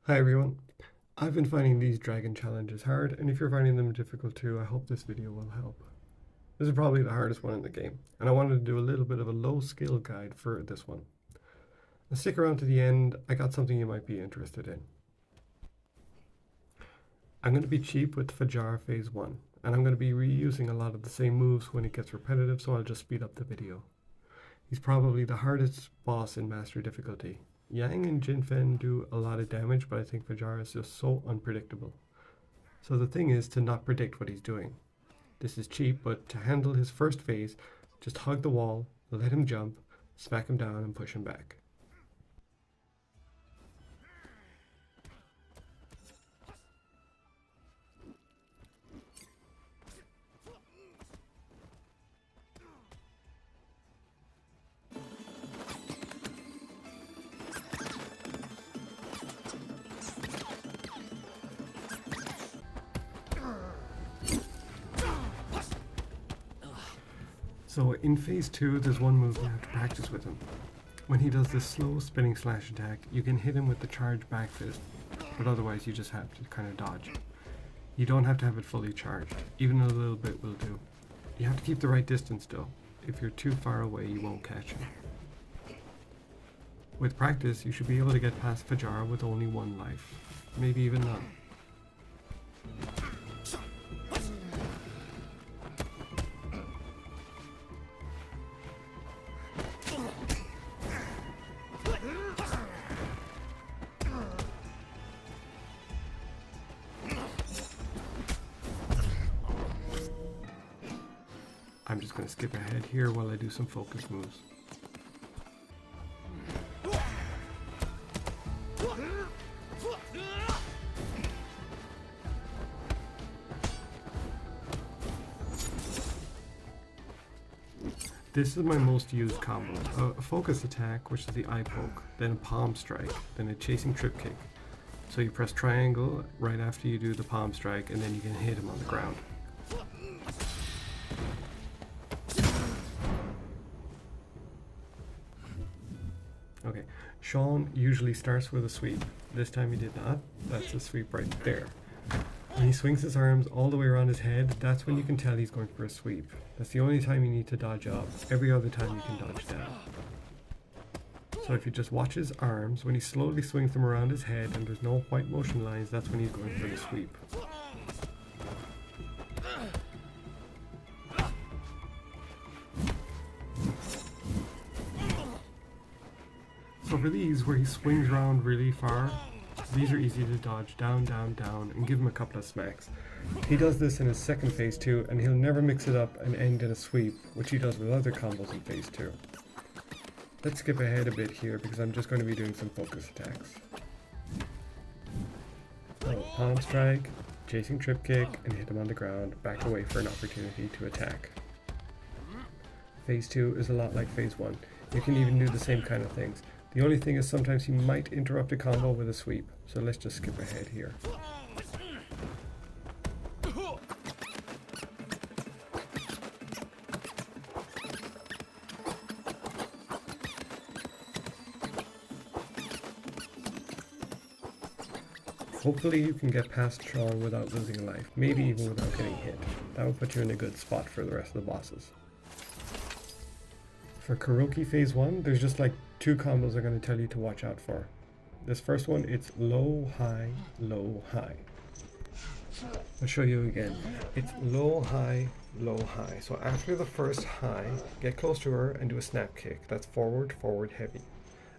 Hi everyone. I've been finding these dragon challenges hard, and if you're finding them difficult too, I hope this video will help. This is probably the hardest one in the game, and I wanted to do a little bit of a low skill guide for this one. Now stick around to the end, I got something you might be interested in. I'm going to be cheap with Fajar Phase 1, and I'm going to be reusing a lot of the same moves when it gets repetitive, so I'll just speed up the video. He's probably the hardest boss in Master difficulty. Yang and Jinfeng do a lot of damage, but I think Fajar is just so unpredictable. So the thing is to not predict what he's doing. This is cheap, but to handle his first phase, just hug the wall, let him jump, smack him down and push him back. So in phase 2, there's one move you have to practice with him. When he does this slow spinning slash attack, you can hit him with the charge back fist, but otherwise you just have to kind of dodge. You don't have to have it fully charged, even a little bit will do. You have to keep the right distance though. If you're too far away, you won't catch him. With practice, you should be able to get past Fajar with only one life, maybe even none. I'm just going to skip ahead here while I do some focus moves. This is my most used combo. A focus attack, which is the eye poke, then a palm strike, then a chasing trip kick. So you press triangle right after you do the palm strike, and then you can hit him on the ground. Okay, Sean usually starts with a sweep. This time he did not. That's a sweep right there. When he swings his arms all the way around his head, that's when you can tell he's going for a sweep. That's the only time you need to dodge up. Every other time you can dodge down. So if you just watch his arms, when he slowly swings them around his head and there's no white motion lines, that's when he's going for the sweep. So for these, where he swings around really far, these are easy to dodge down, down, down, and give him a couple of smacks. He does this in his second phase too, and he'll never mix it up and end in a sweep, which he does with other combos in phase 2. Let's skip ahead a bit here because I'm just going to be doing some focus attacks. So, palm strike, chasing trip kick, and hit him on the ground, back away for an opportunity to attack. Phase 2 is a lot like phase 1. You can even do the same kind of things. The only thing is sometimes he might interrupt a combo with a sweep, so let's just skip ahead here. Hopefully you can get past Sean without losing a life, maybe even without getting hit. That will put you in a good spot for the rest of the bosses. For Kuroki Phase 1, there's just like 2 combos I'm going to tell you to watch out for. This first one, it's low, high, low, high. I'll show you again. It's low, high, low, high. So after the first high, get close to her and do a snap kick. That's forward, forward, heavy.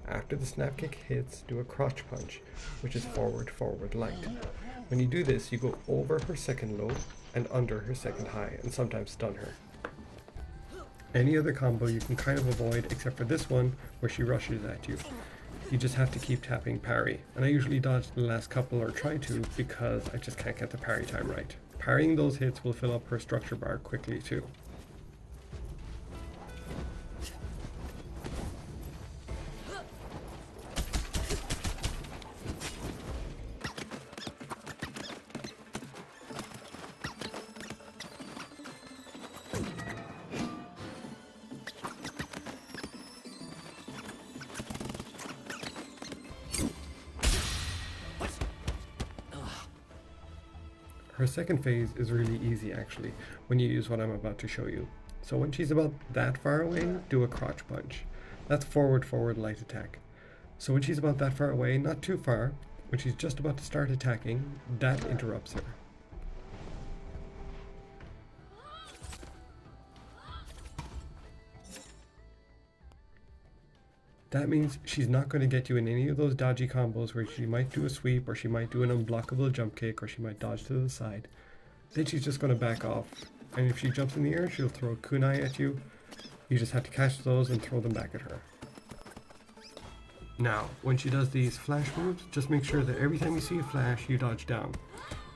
After the snap kick hits, do a crotch punch, which is forward, forward, light. When you do this, you go over her second low and under her second high, and sometimes stun her. Any other combo you can kind of avoid except for this one where she rushes at you. You just have to keep tapping parry, and I usually dodge the last couple or try to because I just can't get the parry time right. Parrying those hits will fill up her structure bar quickly too. Her second phase is really easy actually when you use what I'm about to show you. So when she's about that far away, do a crotch punch. That's forward light attack. So when she's about that far away, not too far, when she's just about to start attacking, that interrupts her. That means she's not going to get you in any of those dodgy combos where she might do a sweep, or she might do an unblockable jump kick, or she might dodge to the side. Then she's just going to back off. And if she jumps in the air, she'll throw a kunai at you. You just have to catch those and throw them back at her. Now, when she does these flash moves, just make sure that every time you see a flash, you dodge down.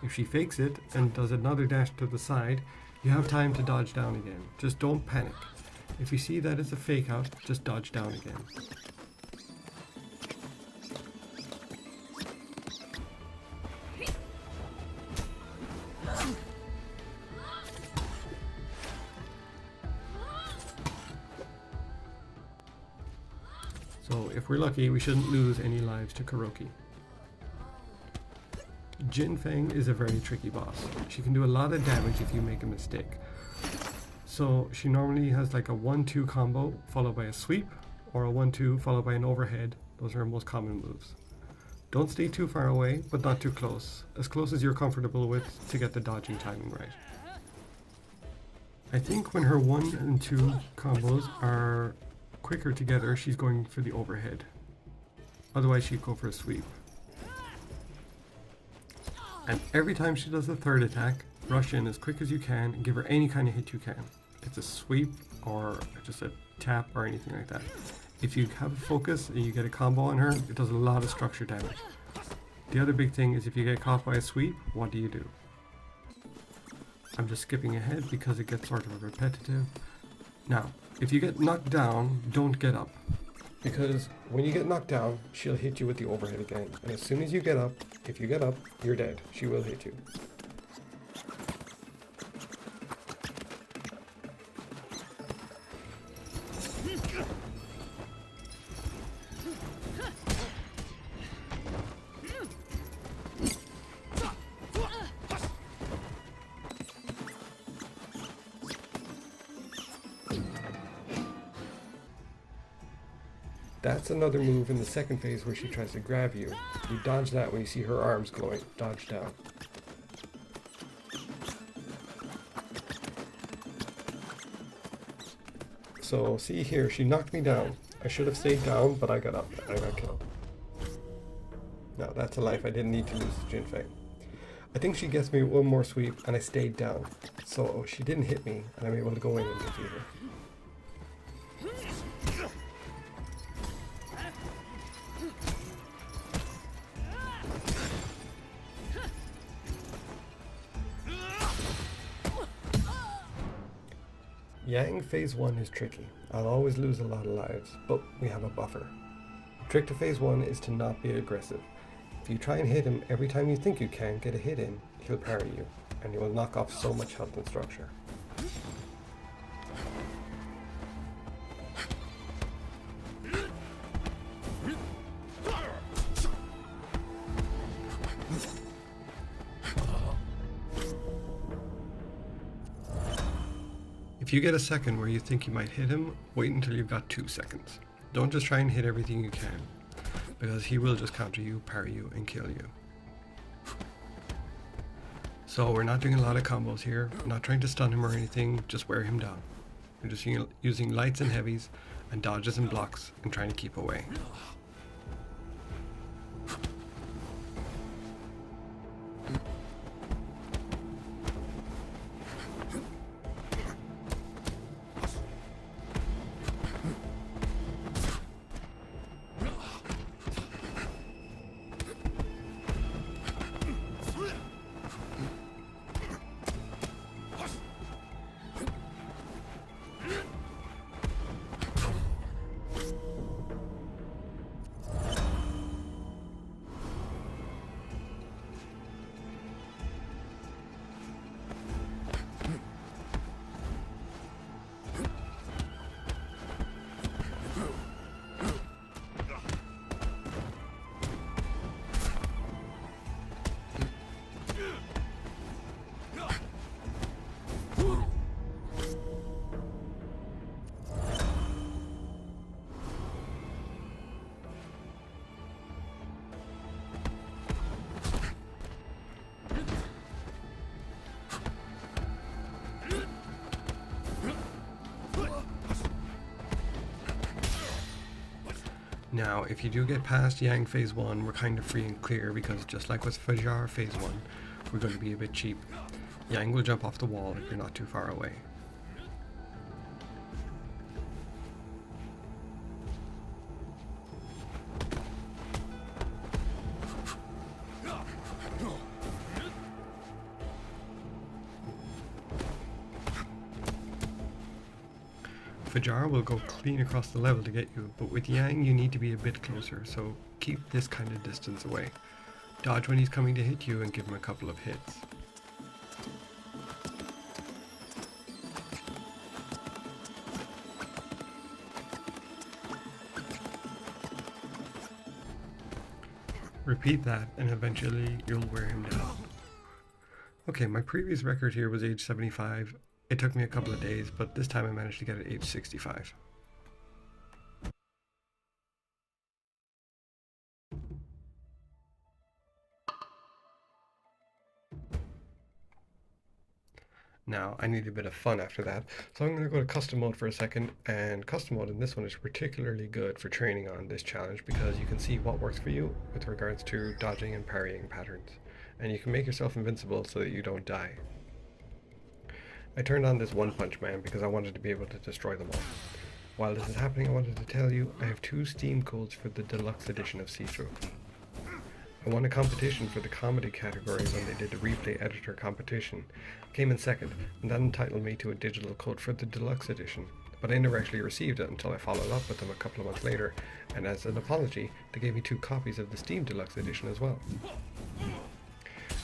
If she fakes it and does another dash to the side, you have time to dodge down again. Just don't panic. If you see that it's a fake out, just dodge down again. So if we're lucky, we shouldn't lose any lives to Kuroki. Jinfeng is a very tricky boss. She can do a lot of damage if you make a mistake. So she normally has like a 1-2 combo followed by a sweep, or a 1-2 followed by an overhead. Those are her most common moves. Don't stay too far away, but not too close. As close as you're comfortable with to get the dodging timing right. I think when her 1 and 2 combos are quicker together, she's going for the overhead. Otherwise she'd go for a sweep. And every time she does the third attack, rush in as quick as you can and give her any kind of hit you can. It's a sweep or just a tap or anything like that. If you have a focus and you get a combo on her, it does a lot of structure damage. The other big thing is if you get caught by a sweep, what do? I'm just skipping ahead because it gets sort of repetitive. Now, if you get knocked down, don't get up. Because when you get knocked down, she'll hit you with the overhead again. And as soon as you get up, if you get up, you're dead. She will hit you. That's another move in the second phase where she tries to grab you. You dodge that when you see her arms glowing. Dodge down. So see here, she knocked me down. I should have stayed down, but I got up and I got killed. Now that's a life I didn't need to lose to Jinfeng. I think she gets me one more sweep and I stayed down. So she didn't hit me and I'm able to go in and defeat her. Yang Phase 1 is tricky. I'll always lose a lot of lives, but we have a buffer. Trick to Phase 1 is to not be aggressive. If you try and hit him every time you think you can get a hit in, he'll parry you, and you will knock off so much health and structure. If you get a second where you think you might hit him, wait until you've got 2 seconds. Don't just try and hit everything you can, because he will just counter you, parry you, and kill you. So we're not doing a lot of combos here. We're not trying to stun him or anything, just wear him down. We're just using lights and heavies, and dodges and blocks, and trying to keep away. Now, if you do get past Yang Phase 1, we're kind of free and clear because just like with Fajar Phase 1, we're going to be a bit cheap. Yang will jump off the wall if you're not too far away. Fajar will go clean across the level to get you, but with Yang you need to be a bit closer, so keep this kind of distance away. Dodge when he's coming to hit you and give him a couple of hits. Repeat that and eventually you'll wear him down. Okay, my previous record here was age 75. It took me a couple of days, but this time I managed to get it age 65. Now, I need a bit of fun after that, so I'm going to go to custom mode for a second, and custom mode in this one is particularly good for training on this challenge because you can see what works for you with regards to dodging and parrying patterns, and you can make yourself invincible so that you don't die. I turned on this One Punch Man because I wanted to be able to destroy them all. While this is happening, I wanted to tell you I have 2 Steam codes for the deluxe edition of Sifu. I won a competition for the comedy category when they did the replay editor competition. I came in second, and that entitled me to a digital code for the deluxe edition, but I never actually received it until I followed up with them a couple of months later, and as an apology, they gave me 2 copies of the Steam Deluxe edition as well.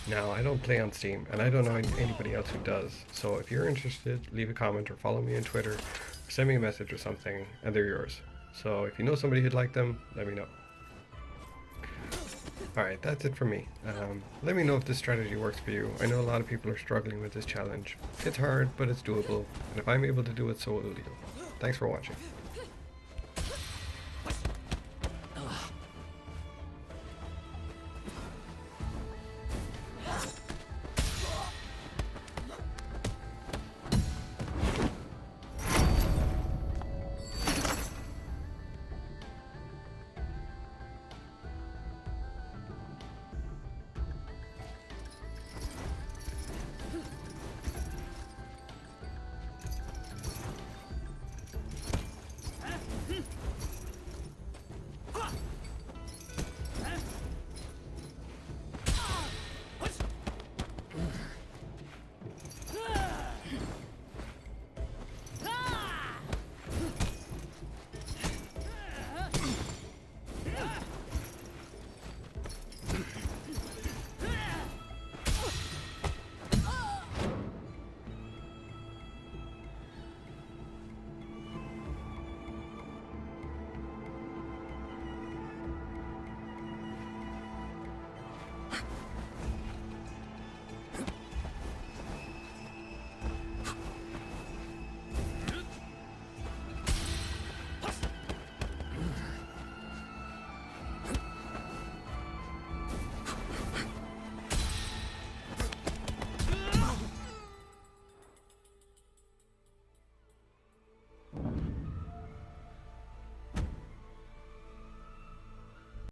Now, I don't play on Steam, and I don't know anybody else who does, so if you're interested, leave a comment or follow me on Twitter, or send me a message or something, and they're yours. So if you know somebody who'd like them, let me know. Alright, that's it for me. Let me know if this strategy works for you. I know a lot of people are struggling with this challenge. It's hard, but it's doable, and if I'm able to do it, so will you. Thanks for watching.